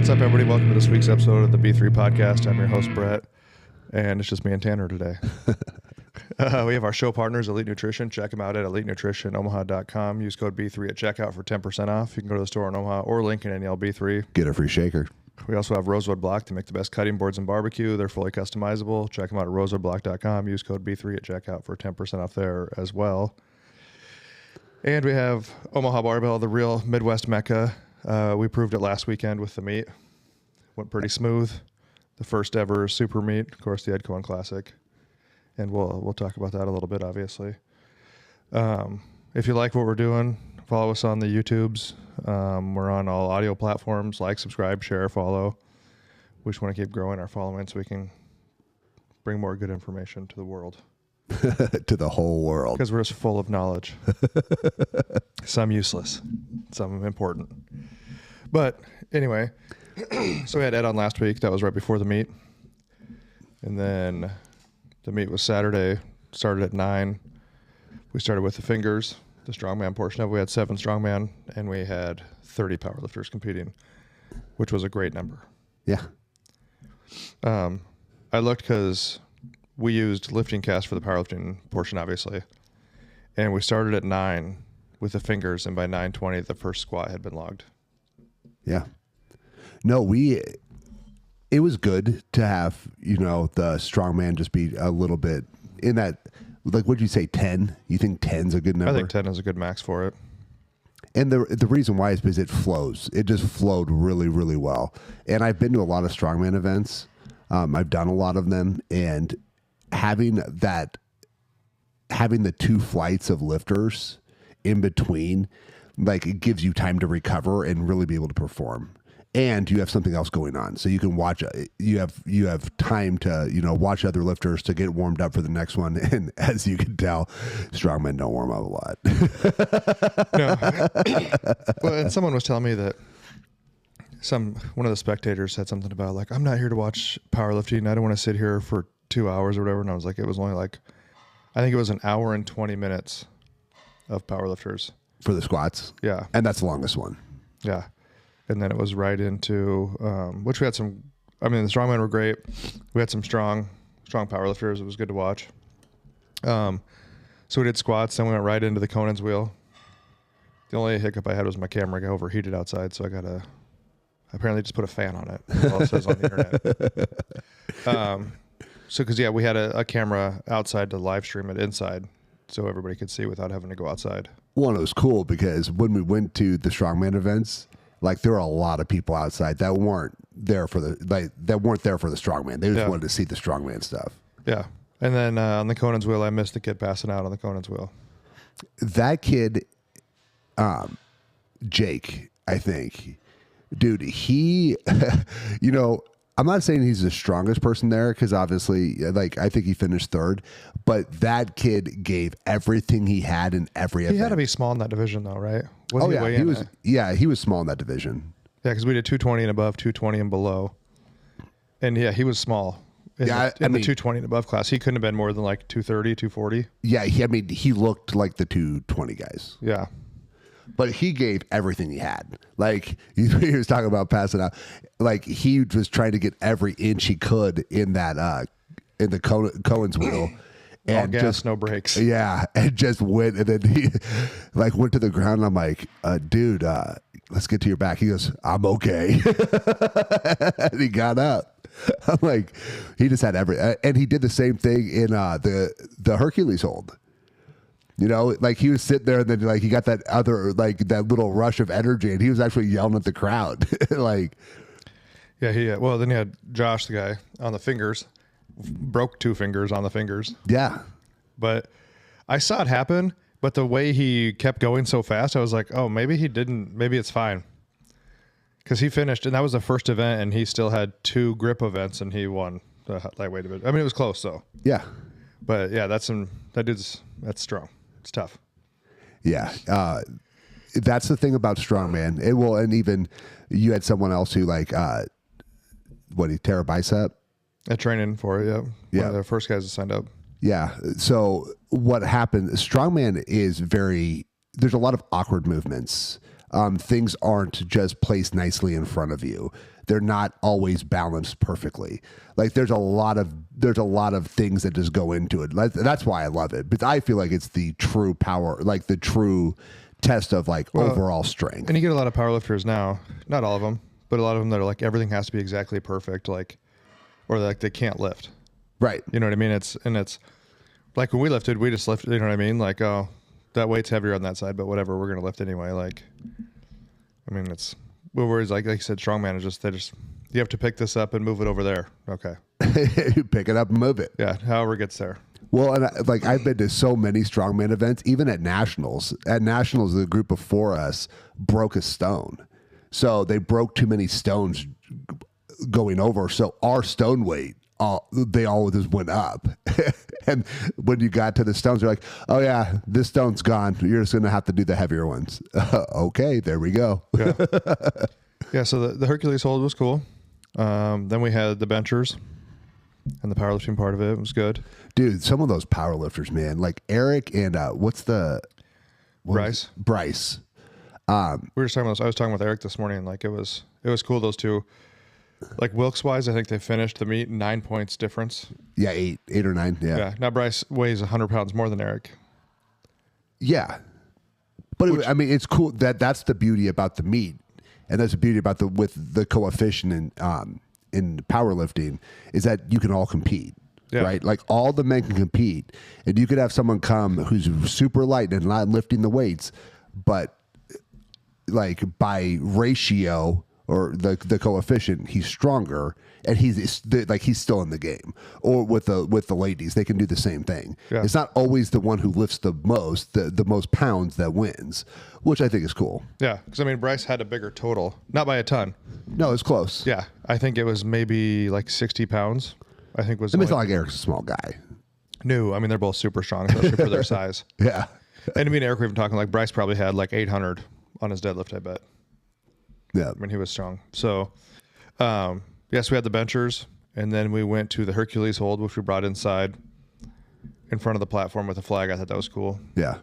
What's up, everybody? Welcome to this week's episode of the B3 Podcast. I'm your host, Brett, and it's just me and Tanner today. We have our show partners, Elite Nutrition. Check them out at elitenutritionomaha.com. Use code B3 at checkout for 10% off. You can go to the store in Omaha or Lincoln and yell B3. Get a free shaker. We also have Rosewood Block to make the best cutting boards and barbecue. They're fully customizable. Check them out at rosewoodblock.com. Use code B3 at checkout for 10% off there as well. And we have Omaha Barbell, the real Midwest Mecca. We proved it last weekend with the meet. Went pretty smooth. The first ever super meet, of course, the Ed Coan Classic. And we'll talk about that a little bit, obviously. If you like what we're doing, follow us on the YouTubes. We're on all audio platforms. Like, subscribe, share, follow. We just want to keep growing our following so we can bring more good information to the world. To the whole world. Because we're just full of knowledge. Some useless, some important. But anyway, so we had Ed on last week. That was right before the meet. And then the meet was Saturday, started at 9. We started with the fingers, the strongman portion of it. We had 7 strongman, and we had 30 powerlifters competing, which was a great number. Yeah. I looked because we used lifting cast for the powerlifting portion, obviously. And we started at 9 with the fingers, and by 9:20, the first squat had been logged. Yeah. No, it was good to have, the strongman just be a little bit in that, like, what'd you say, 10? You think 10's a good number? I think 10 is a good max for it. And the reason why is because it flows. It just flowed really, really well. And I've been to a lot of strongman events. I've done a lot of them, and having the 2 flights of lifters in between, like, it gives you time to recover and really be able to perform. And you have something else going on, so you can watch. You have time to watch other lifters to get warmed up for the next one. And as you can tell, strongmen don't warm up a lot. No. Well, and someone was telling me that one of the spectators said something about, like, I'm not here to watch powerlifting. I don't want to sit here for 2 hours or whatever. And I was like, it was only like, I think it was an hour and 20 minutes of powerlifters For the squats. Yeah. And that's the longest one. Yeah. And then it was right into, which we had the strongmen were great. We had some strong powerlifters. It was good to watch. So we did squats, then we went right into the Conan's wheel. The only hiccup I had was my camera got overheated outside, so I got to apparently just put a fan on it. That's all it says on the internet. Because we had a camera outside to live stream it inside, so everybody could see without having to go outside. Well, it was cool because when we went to the strongman events, like, there were a lot of people outside that weren't there for the strongman. They just wanted to see the strongman stuff. Yeah. And then on the Conan's wheel, I missed the kid passing out on the Conan's wheel. That kid, Jake, I think, dude, he, I'm not saying he's the strongest person there, because obviously, like, I think he finished 3rd, but that kid gave everything he had in every event. He had to be small in that division, though, right? He was small in that division. Yeah, because we did 220 and above, 220 and below. And he was small. In the 220 and above class. He couldn't have been more than like 230, 240. Yeah, he looked like the 220 guys. Yeah. But he gave everything he had. Like, he was talking about passing out. Like, he was trying to get every inch he could in that in the Cohen's wheel. And all gas, just no brakes. Yeah, and just went, and then he went to the ground. And I'm like, dude, let's get to your back. He goes, I'm okay. And he got up. I'm like, he just had and he did the same thing in the Hercules hold. Like, he was sitting there, and then, like, he got that other, like, that little rush of energy, and he was actually yelling at the crowd. Like, yeah, then you had Josh, the guy on the fingers, broke 2 fingers on the fingers. Yeah. But I saw it happen, but the way he kept going so fast, I was like, oh, maybe it's fine. Because he finished, and that was the first event, and he still had 2 grip events, and he won the lightweight event. I mean, it was close, though. Yeah. But yeah, that's strong. It's tough. Yeah. That's the thing about strongman. And even you had someone else who, like, he tear a bicep? Training for it, yeah. Yeah. One of the first guys that signed up. Yeah. So what happened, strongman is there's a lot of awkward movements. Things aren't just placed nicely in front of you. they're not always balanced perfectly. Like there's a lot of things that just go into it. That's why I love it. But I feel like it's the true power, like the true test of like overall strength. And you get a lot of powerlifters now, not all of them, but a lot of them that are like everything has to be exactly perfect, like, or like they can't lift. Right. You know what I mean? It's like when we lifted, we just lifted, you know what I mean? Like, oh, that weight's heavier on that side, but whatever, we're going to lift anyway. Like, I mean, whereas like you said, strongman is just, you have to pick this up and move it over there. Okay. You pick it up and move it. Yeah. However it gets there. Well, and I've been to so many strongman events, even at nationals. At nationals, the group before us broke a stone. So they broke too many stones going over. So our stone weight, they all just went up. And when you got to the stones, you're like, oh yeah, this stone's gone. You're just going to have to do the heavier ones. Okay, there we go. Yeah. Yeah. So the Hercules hold was cool. Then we had the benchers and the powerlifting part of it was good. Dude, some of those powerlifters, man, like Eric and Bryce. Bryce. We were just talking about this. I was talking with Eric this morning. Like it was cool. Those two, like Wilkes wise, I think they finished the meet 9 points difference. Yeah, eight or nine. Yeah. Yeah. Now Bryce weighs 100 pounds more than Eric. Yeah, but I mean, it's cool that's the beauty about the meet, and that's the beauty about with the coefficient in powerlifting is that you can all compete. Yeah. Right? Like all the men can compete, and you could have someone come who's super light and not lifting the weights, but like by ratio or the coefficient, he's stronger and he's still in the game. Or with the ladies, they can do the same thing. Yeah. It's not always the one who lifts the most pounds that wins, which I think is cool. Yeah, because I mean Bryce had a bigger total, not by a ton. No, it's close. Yeah, I think it was maybe like 60 pounds. I think was. I mean, it's not like Eric's a small guy. No, I mean they're both super strong, especially for their size. Yeah. And I mean Eric, we've been talking like Bryce probably had like 800 on his deadlift. I bet. Yeah. I mean he was strong. So, yes, we had the benchers, and then we went to the Hercules hold, which we brought inside in front of the platform with a flag. I thought that was cool. Yeah.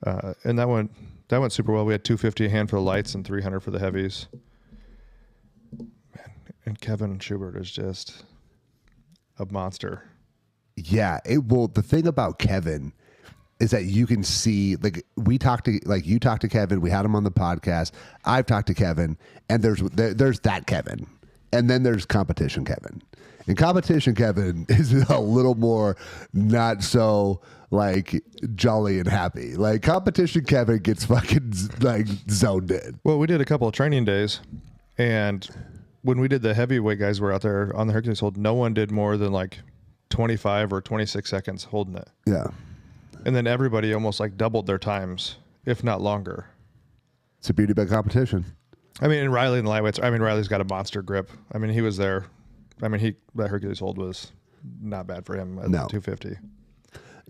And that went super well. We had 250 a hand for the lights and 300 for the heavies. Man, and Kevin Schubert is just a monster. Yeah. The thing about Kevin is that you can see, like you talked to Kevin, we had him on the podcast. I've talked to Kevin, and there's that Kevin, and then there's competition Kevin. And competition Kevin is a little more not so like jolly and happy. Like competition Kevin gets fucking like zoned in. Well, we did a couple of training days, and when we did the heavyweight guys were out there on the Hercules hold, no one did more than like 25 or 26 seconds holding it. Yeah. And then everybody almost like doubled their times, if not longer. It's a beauty about competition. I mean, and Riley in the lightweights, I mean, Riley's got a monster grip. I mean, he was there. I mean, that Hercules hold was not bad for him at 250.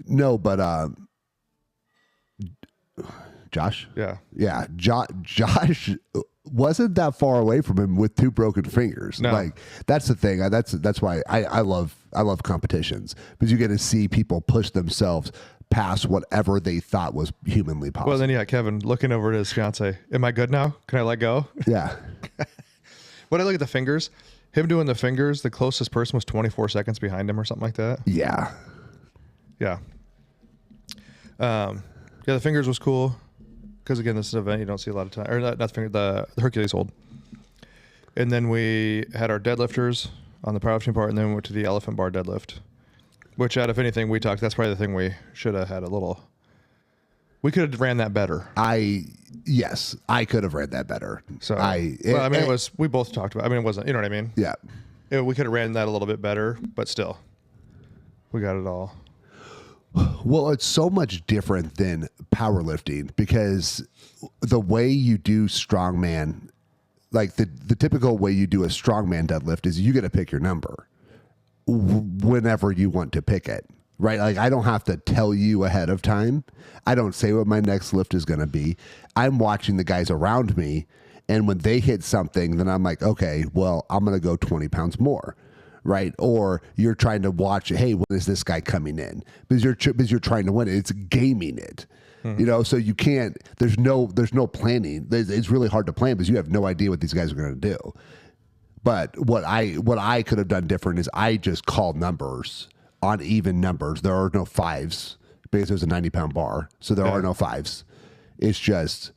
No, but Josh? Yeah. Yeah. Josh wasn't that far away from him with two broken fingers. No. Like that's the thing. That's why I love competitions, because you get to see people push themselves past whatever they thought was humanly possible. Well, then you got Kevin looking over at his fiance. Am I good now? Can I let go? Yeah. When I look at the fingers, him doing the fingers, the closest person was 24 seconds behind him or something like that. Yeah. Yeah. The fingers was cool. Because again, this is an event you don't see a lot of time, or not the finger, the Hercules hold. And then we had our deadlifters on the powerlifting part, and then we went to the elephant bar deadlift, which out of anything we talked, that's probably the thing we should have had a little. We could have ran that better. Yes, I could have ran that better. So it was. We both talked about. I mean, it wasn't. You know what I mean? Yeah. We could have ran that a little bit better, but still, we got it all. Well, it's so much different than powerlifting, because the way you do strongman, like the typical way you do a strongman deadlift is you get to pick your number whenever you want to pick it, right? Like I don't have to tell you ahead of time. I don't say what my next lift is going to be. I'm watching the guys around me, and when they hit something, then I'm like, okay, well, I'm going to go 20 pounds more. Right. Or you're trying to watch, hey, when is this guy coming in? Because you're trying to win it. It's gaming it. Mm-hmm. So you can't, there's no planning. It's really hard to plan because you have no idea what these guys are going to do. But what I could have done different is I just called numbers on even numbers. There are no fives because it was a 90-pound bar, so there are no fives. It's just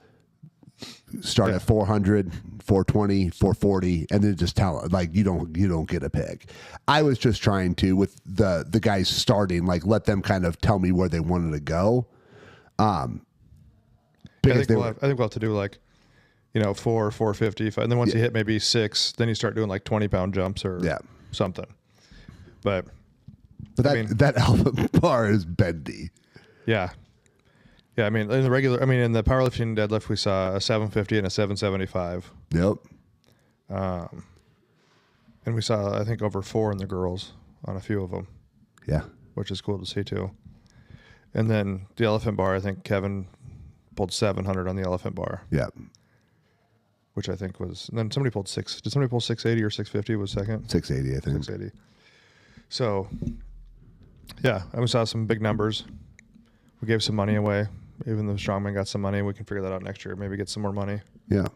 start at 400, 420, 440, and then just tell it like you don't get a pick. I was just trying to, with the guys starting, like let them kind of tell me where they wanted to go. I think we'll have to do like, 450, and then once you hit maybe 6, then you start doing like 20-pound jumps or something. But that elephant bar is bendy. Yeah. Yeah, I mean, in the powerlifting deadlift, we saw a 750 and a 775. Yep. And we saw, I think, over 4 in the girls on a few of them. Yeah. Which is cool to see, too. And then the elephant bar, I think Kevin pulled 700 on the elephant bar. Yeah. Which I think was, and then somebody pulled 6. Did somebody pull 680 or 650 was second? 680, I think. 680. So, yeah, and we saw some big numbers. We gave some money away. Even though Strongman got some money, we can figure that out next year. Maybe get some more money. Yeah.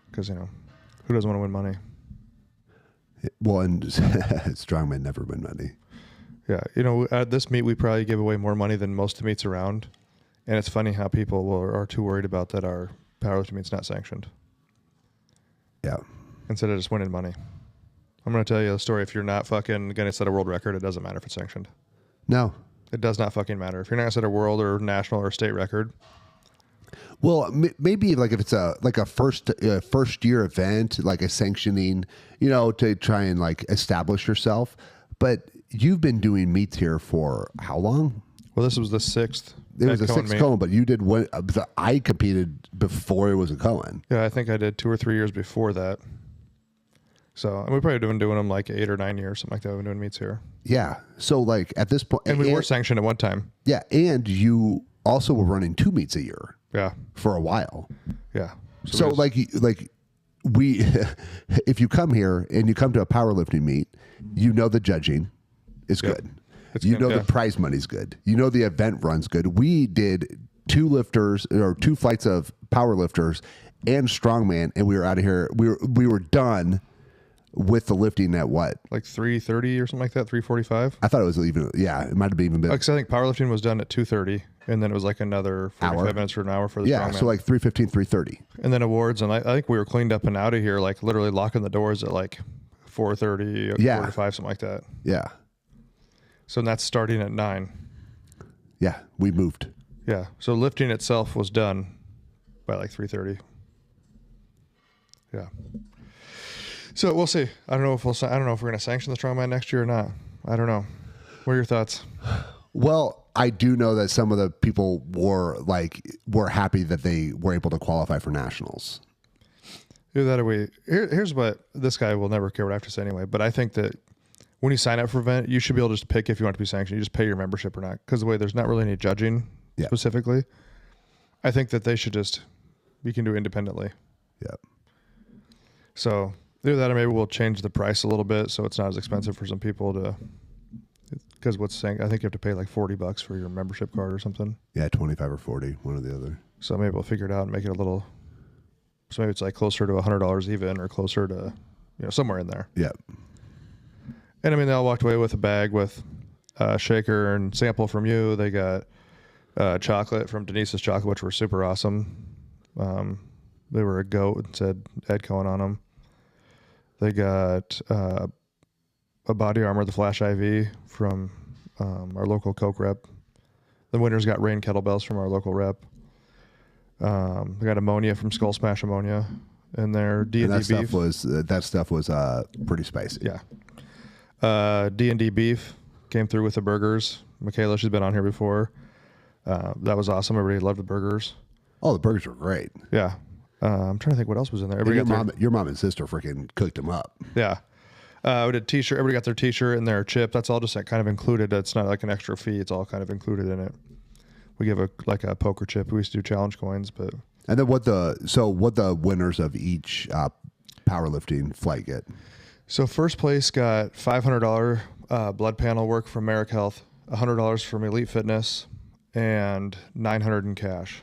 Because, who doesn't want to win money? Well, and Strongman never win money. Yeah. At this meet, we probably give away more money than most of the meets around. And it's funny how people are too worried about that our powerlifting meet's not sanctioned. Yeah. Instead of just winning money. I'm going to tell you a story. If you're not fucking going to set a world record, it doesn't matter if it's sanctioned. No. It does not fucking matter. If you're not going to set a world or national or state record. Well, maybe like if it's a first year event, like a sanctioning, to try and like establish yourself. But you've been doing meets here for how long? Well, this was the 6th. It was the 6th Coan, but you did one. I competed before it was a Coan. Yeah, I think I did 2 or 3 years before that. So we probably been doing them like 8 or 9 years, something like that. We've been doing meets here. Yeah. So like at this point, and we were sanctioned at one time. Yeah, and you also were running 2 meets a year. Yeah. For a while. Yeah. So like we, if you come here and you come to a powerlifting meet, the judging is good. The prize money's good. The event run's good. We did 2 lifters or 2 flights of power lifters and strongman, and we were out of here. We were done with the lifting at what? Like 3:30 or something like that, 3:45? I thought it was even, it might have even been. Because I think powerlifting was done at 2:30, and then it was like another 45 minutes or an hour for the strongman. So like 3:15, 3:30. And then awards, and I think we were cleaned up and out of here, like literally locking the doors at like 4:30, 4:45, something like that. Yeah. So that's starting at 9. Yeah, we moved. Yeah, so lifting itself was done by like 3:30. Yeah. So we'll see. I don't know if we're going to sanction the strongman next year or not. I don't know. What are your thoughts? Well, I do know that some of the people were happy that they were able to qualify for nationals. Either that or here's what this guy will never care what I have to say anyway. But I think that when you sign up for an event, you should be able to just pick if you want to be sanctioned. You just pay your membership or not. Because the way there's not really any judging specifically. I think that you can do it independently. Yeah. So either that or maybe we'll change the price a little bit so it's not as expensive for some people to. Because I think you have to pay like $40 for your membership card or something. Yeah, 25 or 40, one or the other. So maybe we'll figure it out and make it a little. So maybe it's like closer to $100 even, or closer to, somewhere in there. Yeah. And I mean, they all walked away with a bag with a shaker and sample from you. They got chocolate from Denise's Chocolate, which were super awesome. They were a goat and said Ed Coan on them. They got a body armor, the Flash IV from our local Coke rep. The winners got Rain kettlebells from our local rep. They got ammonia from Skull Smash Ammonia, and their D&D beef. That stuff was pretty spicy. Yeah. D&D beef came through with the burgers. Michaela, she's been on here before. That was awesome. Everybody loved the burgers. Oh, the burgers were great. Yeah. I'm trying to think what else was in there. Your mom and sister freaking cooked them up. Yeah. We did t-shirt. Everybody got their t-shirt and their chip. That's all just kind of included. It's not like an extra fee. It's all kind of included in it. We give a poker chip. We used to do challenge coins, but. And then what the winners of each powerlifting flight get? So first place got $500 blood panel work from Merrick Health, $100 from Elite Fitness, and $900 in cash.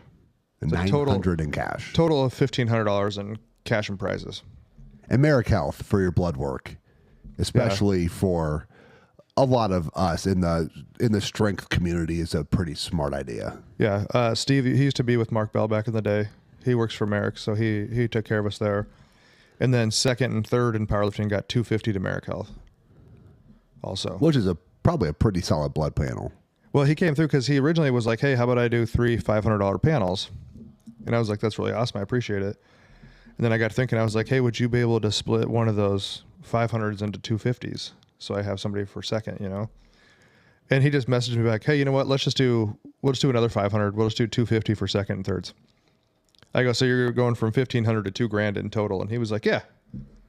$900 in cash. Total of $1,500 in cash and prizes. And Merrick Health for your blood work, especially for a lot of us in the strength community, is a pretty smart idea. Yeah. Steve, he used to be with Mark Bell back in the day. He works for Merrick, so he took care of us there. And then second and third in powerlifting got 250 to Merrick Health also. Which is probably a pretty solid blood panel. Well, he came through because he originally was like, hey, how about I do 3 $500 panels? And I was like, that's really awesome. I appreciate it. And then I got thinking, I was like, hey, would you be able to split one of those 500s into 250s? So I have somebody for second, you know? And he just messaged me back, hey, you know what? We'll just do another 500. We'll just do 250 for second and thirds. I go, so you're going from 1,500 to $2,000 in total. And he was like, yeah.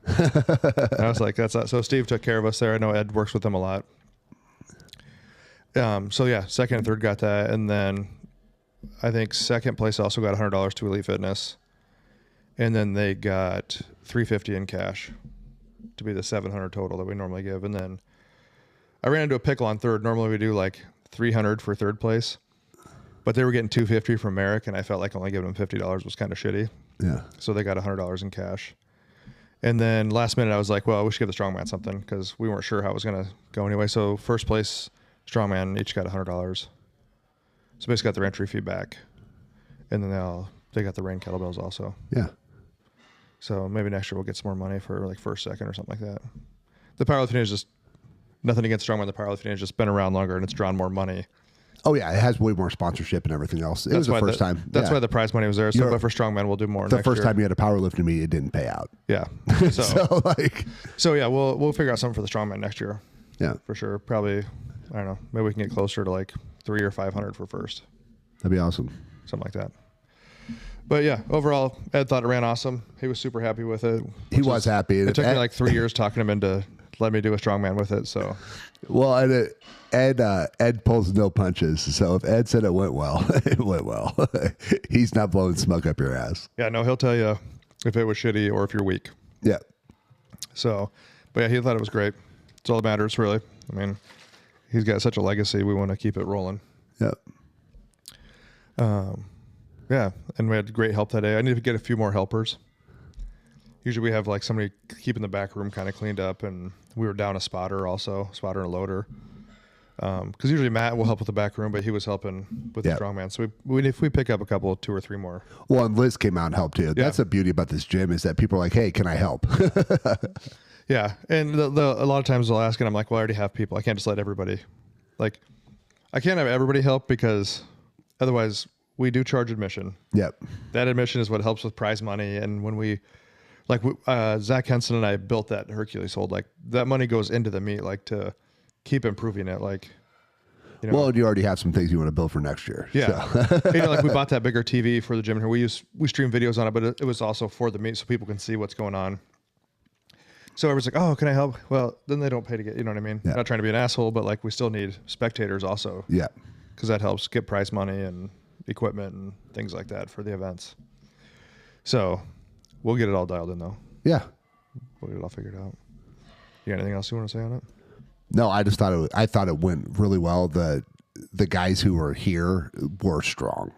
And I was like, that's not. So Steve took care of us there. I know Ed works with them a lot. So yeah, second and third got that. And then I think second place also got $100 to Elite Fitness. And then they got $350 in cash to be the 700 total that we normally give. And then I ran into a pickle on third. Normally we do like 300 for third place, but they were getting 250 from Merrick, and I felt like only giving them $50 was kind of shitty. Yeah. So they got $100 in cash. And then last minute I was like, well, we should give the strongman something because we weren't sure how it was going to go anyway. So first place strongman each got $100. So basically got their entry fee back. And then they got the rain kettlebells also. Yeah. So maybe next year we'll get some more money for like first, second, or something like that. The powerlifting is just nothing against strongman. The powerlifting has just been around longer and it's drawn more money. Oh yeah, it has way more sponsorship and everything else. It was the first time. That's why the prize money was there. So, but for strongman, we'll do more. The first time you had a powerlifting meet, it didn't pay out. Yeah. So yeah, we'll figure out something for the strongman next year. Yeah, for sure. Probably, I don't know. Maybe we can get closer to like 300 or 500 for first. That'd be awesome. Something like that. But yeah, overall, Ed thought it ran awesome. He was super happy with it. He was happy. It took me like 3 years talking him into letting me do a strongman with it. So, well, and Ed pulls no punches. So if Ed said it went well, it went well. He's not blowing smoke up your ass. Yeah, no, he'll tell you if it was shitty or if you're weak. Yeah. So, but yeah, he thought it was great. It's all that matters, really. I mean, he's got such a legacy. We want to keep it rolling. Yep. Yeah, and we had great help that day. I need to get a few more helpers. Usually we have like somebody keeping the back room kind of cleaned up, and we were down a spotter and a loader. Because usually Matt will help with the back room, but he was helping with the strongman. So if we pick up a couple, 2 or 3 more. Well, and Liz came out and helped too. Yeah. That's the beauty about this gym is that people are like, hey, can I help? Yeah, and a lot of times they'll ask, and I'm like, well, I already have people. I can't just let everybody. Like, I can't have everybody help because otherwise we do charge admission. Yep. That admission is what helps with prize money. And when we, like, Zach Henson and I built that Hercules hold, like, that money goes into the meet, like, to keep improving it. Like, you know. Well, you already have some things you want to build for next year. Yeah. So. You know, like, we bought that bigger TV for the gym here. We stream videos on it, but it was also for the meet so people can see what's going on. So everyone's like, oh, can I help? Well, then they don't pay to get, you know what I mean? Yeah. Not trying to be an asshole, but like, we still need spectators also. Yeah. Because that helps get prize money and equipment and things like that for the events. So we'll get it all dialed in though. Yeah. We'll get it all figured out. You got anything else you want to say on it? No, I just thought I thought it went really well. The guys who were here were strong.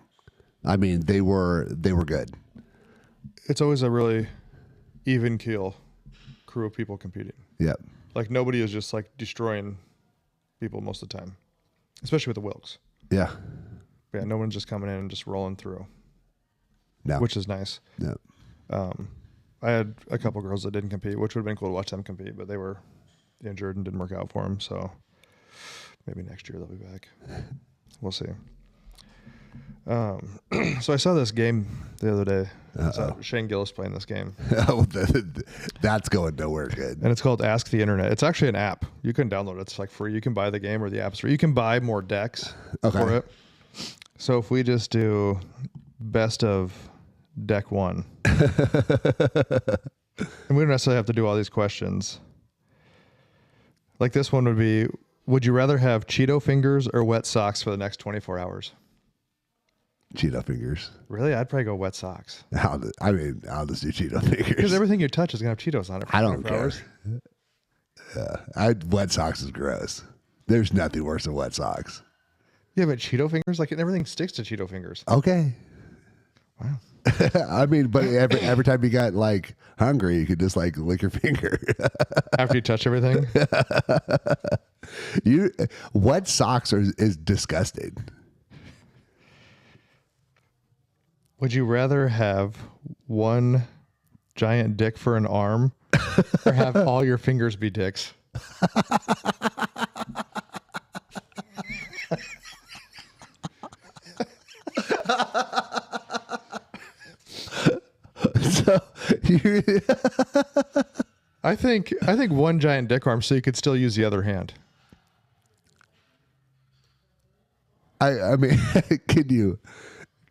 I mean, they were good. It's always a really even keel crew of people competing. Yep. Like nobody is just like destroying people most of the time, especially with the Wilks. Yeah. Yeah. No one's just coming in and just rolling through. No. Which is nice. Yeah. I had a couple girls that didn't compete, which would have been cool to watch them compete, but they were injured and didn't work out for them. So maybe next year they'll be back. We'll see. So I saw this game the other day. Shane Gillis playing this game. Oh, that's going nowhere good. And it's called Ask the Internet. It's actually an app. You can download it. It's like free. You can buy the game or the app store. You can buy more decks for it. So if we just do best of deck 1. And we don't necessarily have to do all these questions. Like this one would be, would you rather have Cheeto fingers or wet socks for the next 24 hours? Cheeto fingers. Really? I'd probably go wet socks. I'll just do Cheeto fingers. Because everything you touch is going to have Cheetos on it for I don't 24 care. hours. Wet socks is gross. There's nothing worse than wet socks. Yeah, but Cheeto fingers? Like everything sticks to Cheeto fingers. Okay. Wow. I mean, but every time you got like hungry, you could just like lick your finger. After you touch everything? What socks is disgusting? Would you rather have one giant dick for an arm or have all your fingers be dicks? So I think one giant dick arm so you could still use the other hand. I mean, can you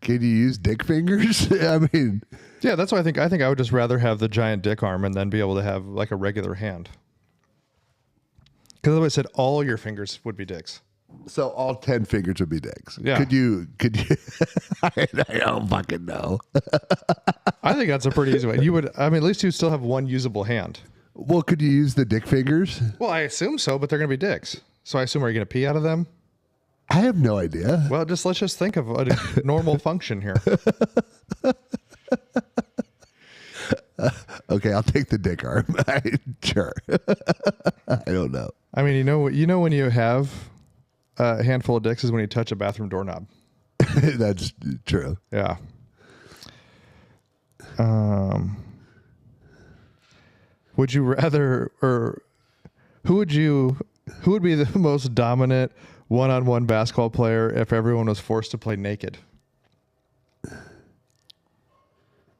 use dick fingers? I mean, Yeah, that's why I think I would just rather have the giant dick arm and then be able to have like a regular hand. Because otherwise, I said all your fingers would be dicks. so all 10 fingers would be dicks. Yeah. Could you? I don't fucking know. I think that's a pretty easy way. You would. I mean, at least you still have one usable hand. Well, could you use the dick fingers? Well, I assume so, but they're going to be dicks. So I assume, are you going to pee out of them? I have no idea. Well, let's just think of a normal function here. Okay, I'll take the dick arm. Sure. I don't know. I mean, you know when you have a handful of dicks is when you touch a bathroom doorknob. That's true. Yeah. Would you rather, or who would be the most dominant one-on-one basketball player if everyone was forced to play naked?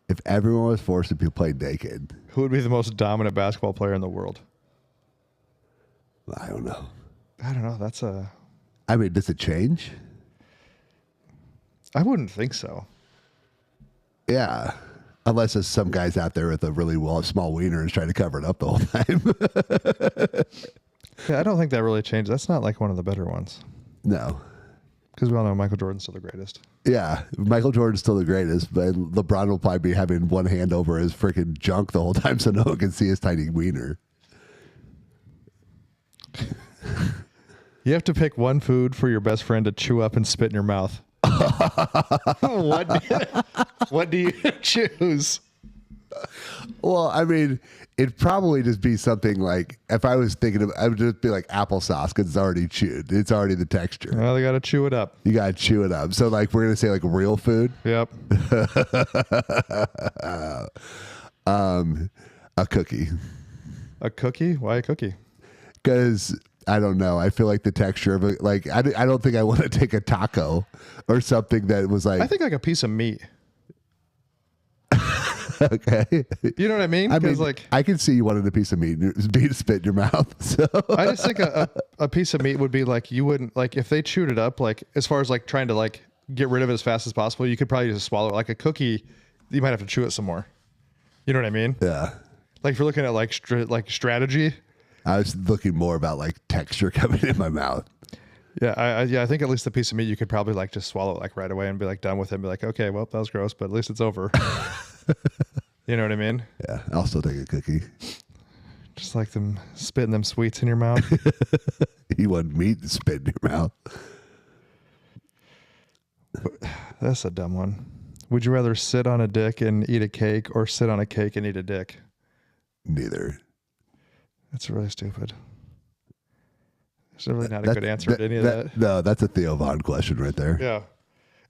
If everyone was forced to play naked, Who would be the most dominant basketball player in the world? I don't know. I don't know. I mean, does it change? I wouldn't think so. Yeah. Unless there's some guys out there with a really small wiener and trying to cover it up the whole time. Yeah, I don't think that really changed. That's not like one of the better ones. No. Because we all know Michael Jordan's still the greatest. Yeah. Michael Jordan's still the greatest, but LeBron will probably be having one hand over his freaking junk the whole time so no one can see his tiny wiener. You have to pick one food for your best friend to chew up and spit in your mouth. What do you choose? Well, I mean, it'd probably just be something like, if I was thinking of, I would just be like applesauce because it's already chewed. It's already the texture. Well, they got to chew it up. You got to chew it up. So like, we're going to say like real food. Yep. A cookie. A cookie? Why a cookie? Because I don't know. I feel like the texture of it, like, I don't think I want to take a taco or something that was like, I think like a piece of meat. okay. You know what I mean? I mean, like, I can see you wanted a piece of meat to spit in your mouth. So I just think a piece of meat would be like, you wouldn't, like, if they chewed it up, like, as far as like trying to like get rid of it as fast as possible, you could probably just swallow it. Like a cookie, you might have to chew it some more. You know what I mean? yeah. Like if you're looking at like strategy. I was looking more about like texture coming in my mouth. Yeah, I think at least the piece of meat you could probably like just swallow it like right away and be like done with it and be like, okay, well, that was gross, but at least it's over. You know what I mean? Yeah, I'll still take a cookie. Just like them spitting them sweets in your mouth. You want meat to spit in your mouth. That's a dumb one. Would you rather sit on a dick and eat a cake or sit on a cake and eat a dick? Neither. That's really stupid. There's really not a good answer to any of that. No, that's a Theo Von question right there. Yeah.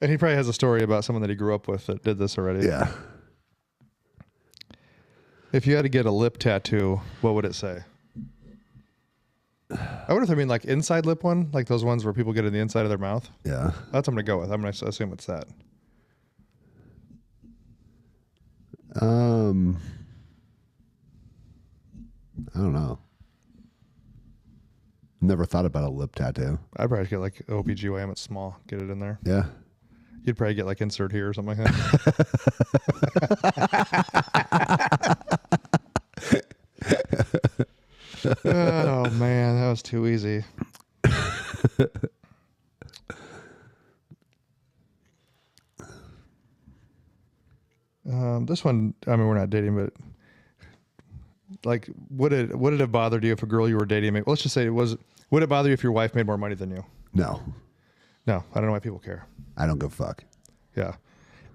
And he probably has a story about someone that he grew up with that did this already. Yeah. If you had to get a lip tattoo, what would it say? I wonder if they mean like inside lip one, like those ones where people get in the inside of their mouth. Yeah. That's what I'm going to go with. I'm going to assume it's that. I don't know. Never thought about a lip tattoo. I'd probably get like OBGYN, it's small. Get it in there. Yeah. You'd probably get like insert here or something like that. Oh man, that was too easy. This one, I mean, we're not dating, but like, would it have bothered you if a girl you were dating, well, let's just say would it bother you if your wife made more money than you? No. No, I don't know why people care. I don't give a fuck. Yeah.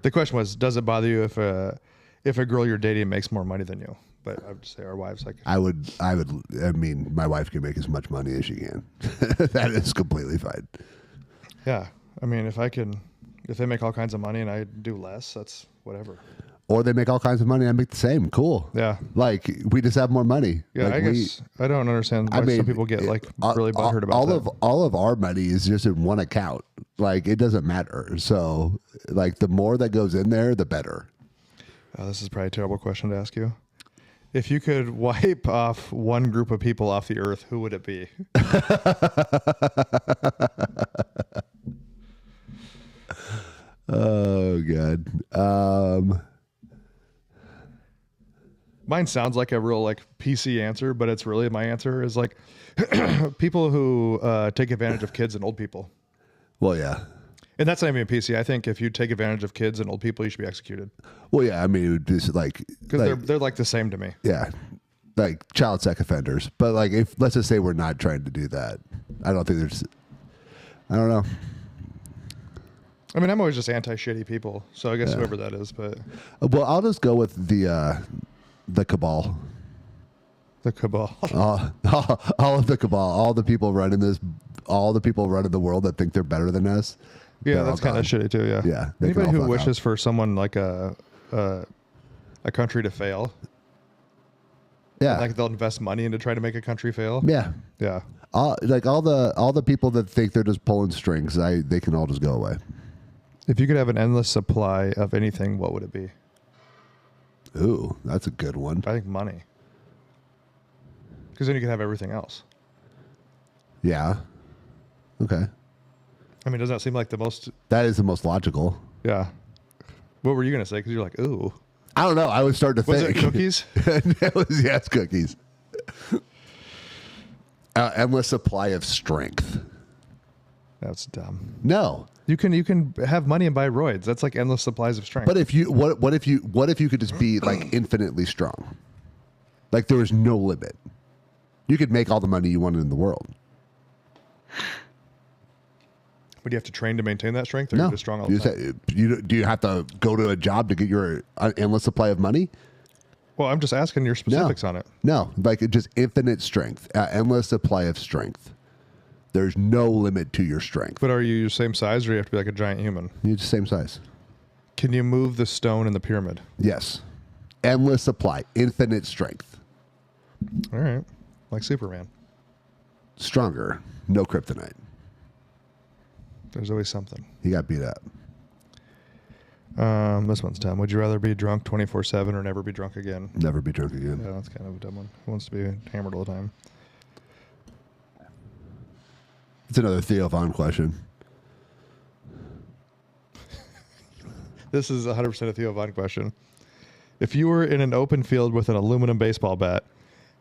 The question was, does it bother you if a girl you're dating makes more money than you? But I would say our wives like. I mean, my wife can make as much money as she can. That is completely fine. Yeah, I mean, if they make all kinds of money and I do less, that's whatever. Or they make all kinds of money, I make the same. Cool. Yeah. Like we just have more money. Yeah, like I guess I don't understand why some people get like really butthurt about that. All of our money is just in one account. Like it doesn't matter. So like the more that goes in there, the better. This is probably a terrible question to ask you. If you could wipe off one group of people off the earth, who would it be? Oh God. Mine sounds like a real like PC answer, but it's really my answer is like people who take advantage of kids and old people. Well, yeah. And that's not even PC. I think if you take advantage of kids and old people, you should be executed. Well, yeah. I mean, it would just because they're like the same to me. Yeah, like child sex offenders. But like, if let's just say we're not trying to do that, I don't think there's. I don't know. I mean, I'm always just anti-shitty people, so I guess whoever that is. But well, I'll just go with the cabal. The cabal. All of the cabal. All the people running this. All the people running the world that think they're better than us. Yeah, that's kind of shitty too. Yeah. Yeah. Anybody who wishes for someone like a country to fail. Yeah. Like they'll invest money into try to make a country fail. Yeah. Yeah. All the people that think they're just pulling strings, they can all just go away. If you could have an endless supply of anything, what would it be? Ooh, that's a good one. I think money. Because then you can have everything else. Yeah. Okay. I mean, doesn't that seem like the most... That is the most logical. Yeah. What were you going to say? Because you're like, ooh. I don't know. I was starting to think. Was it cookies? It was, yes, cookies. Endless supply of strength. That's dumb. No. You can have money and buy roids. That's like endless supplies of strength. But if you what if you could just be like infinitely strong? Like there was no limit. You could make all the money you wanted in the world. But do you have to train to maintain that strength, or No. you're just strong all the time? Do you have to go to a job to get your endless supply of money? Well, I'm just asking your specifics on it. No, like just infinite strength, endless supply of strength. There's no limit to your strength. But are you your same size, or you have to be like a giant human? You're the same size. Can you move the stone in the pyramid? Yes. Endless supply, infinite strength. All right. Like Superman. Stronger, no kryptonite. There's always something. He got beat up. This one's dumb. Would you rather be drunk 24/7 or never be drunk again? Never be drunk again. Yeah, that's kind of a dumb one. Who wants to be hammered all the time? It's another Theo Von question. This is 100% a Theo Von question. If you were in an open field with an aluminum baseball bat,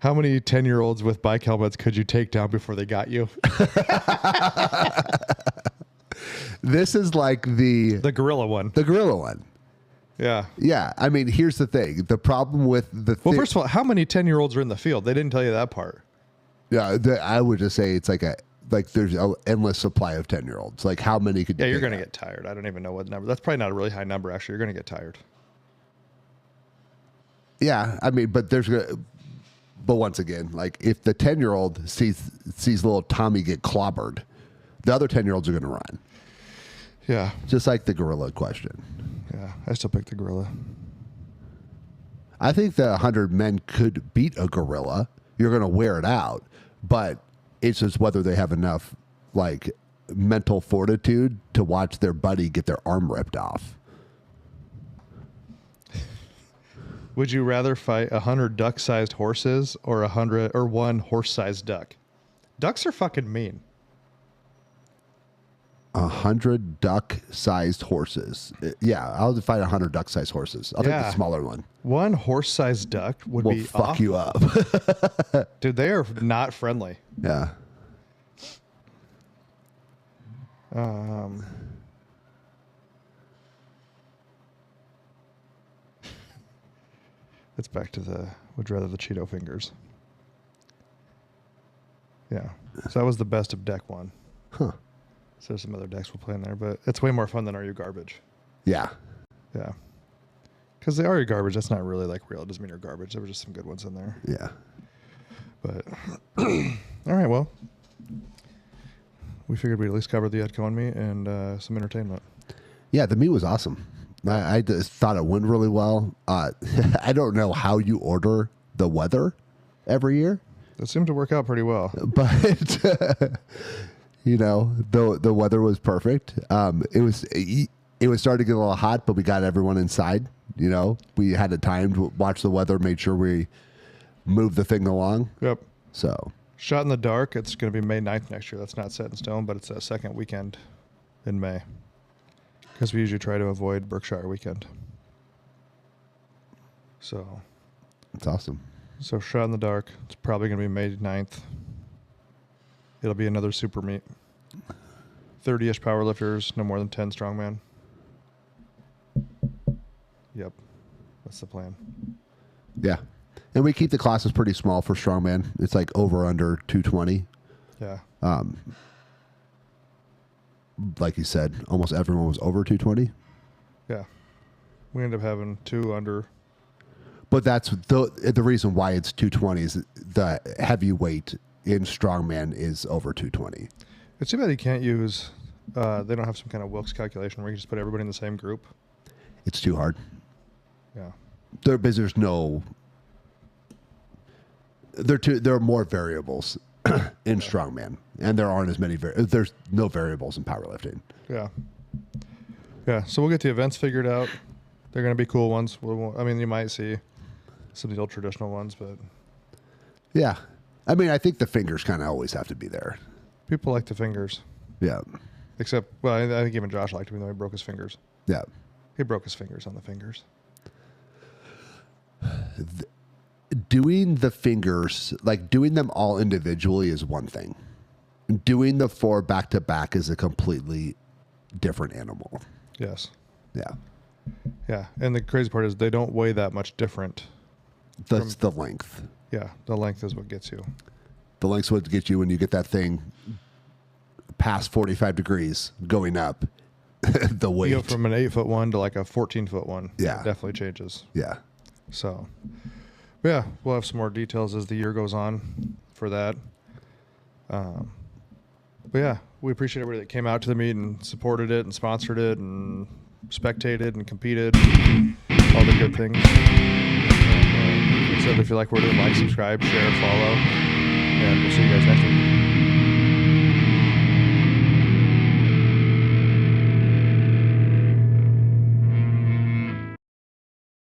how many 10-year-olds with bike helmets could you take down before they got you? This is like the gorilla one. The gorilla one. Yeah. Yeah. I mean, here's the thing. The problem with the Well, first of all, how many 10-year-olds are in the field? They didn't tell you that part. Yeah, I would just say it's like there's an endless supply of 10-year-olds. Like how many could you you're take going to out? get tired. I don't even know what number. That's probably not a really high number, actually. You're going to get tired. Yeah, I mean, but once again, like if the 10-year-old sees little Tommy get clobbered, the other 10-year-olds are going to run. Yeah. Just like the gorilla question. Yeah, I still pick the gorilla. I think that 100 men could beat a gorilla. You're going to wear it out, but it's just whether they have enough like mental fortitude to watch their buddy get their arm ripped off. Would you rather fight 100 duck-sized horses or one horse-sized duck? Ducks are fucking mean. 100 duck-sized horses. Yeah, I'll fight 100 duck-sized horses. I'll take the smaller one. One horse-sized duck would be fuck awful. you up. Dude, they are not friendly. Yeah. It's back to would rather the Cheeto fingers. Yeah. So that was the best of deck one. Huh. So there's some other decks we'll play in there, but it's way more fun than Are You Garbage? Yeah. Yeah. Because they are your garbage. That's not really like real. It doesn't mean you're garbage. There were just some good ones in there. Yeah. But all right, well, we figured we'd at least cover the Ed Coan meet and some entertainment. Yeah, the meet was awesome. I just thought it went really well. I don't know how you order the weather every year. It seemed to work out pretty well. But you know, the weather was perfect. It was starting to get a little hot, but we got everyone inside. You know, we had the time to watch the weather, made sure we moved the thing along. Yep. So Shot in the dark. It's going to be May 9th next year. That's not set in stone, but it's a second weekend in May because we usually try to avoid Berkshire weekend. So it's awesome. So Shot in the dark. It's probably going to be May 9th. It'll be another super meet. 30-ish powerlifters, no more than 10 strongman. Yep. That's the plan. Yeah. And we keep the classes pretty small for strongman. It's like over under 220. Yeah. Like you said, almost everyone was over 220. Yeah. We end up having 2 under. But that's the reason why it's 220 is the heavyweight in strongman is over 220. It's too bad you can't use, they don't have some kind of Wilks calculation where you just put everybody in the same group. It's too hard. Yeah. There's no, there are more variables in strongman, and there aren't as many, there's no variables in powerlifting. Yeah. Yeah. So we'll get the events figured out. They're going to be cool ones. I mean, you might see some of the old traditional ones, but. Yeah. I mean, I think the fingers kind of always have to be there. People like the fingers. Yeah. Except, well, I think even Josh liked him, even though he broke his fingers. Yeah. He broke his fingers on the fingers. Doing the fingers, like doing them all individually is one thing. Doing the 4 back to back is a completely different animal. Yes. Yeah. Yeah. And the crazy part is they don't weigh that much different. That's the length. Yeah. The length is what gets you. The length's what gets you when you get that thing past 45 degrees going up. The weight. You go from an 8-foot one to like a 14-foot one. Yeah. It definitely changes. Yeah. So, yeah, we'll have some more details as the year goes on for that. But yeah, we appreciate everybody that came out to the meet and supported it and sponsored it and spectated and competed. All the good things. So if you like what we're doing, like, subscribe, share, follow, and we'll see you guys next week.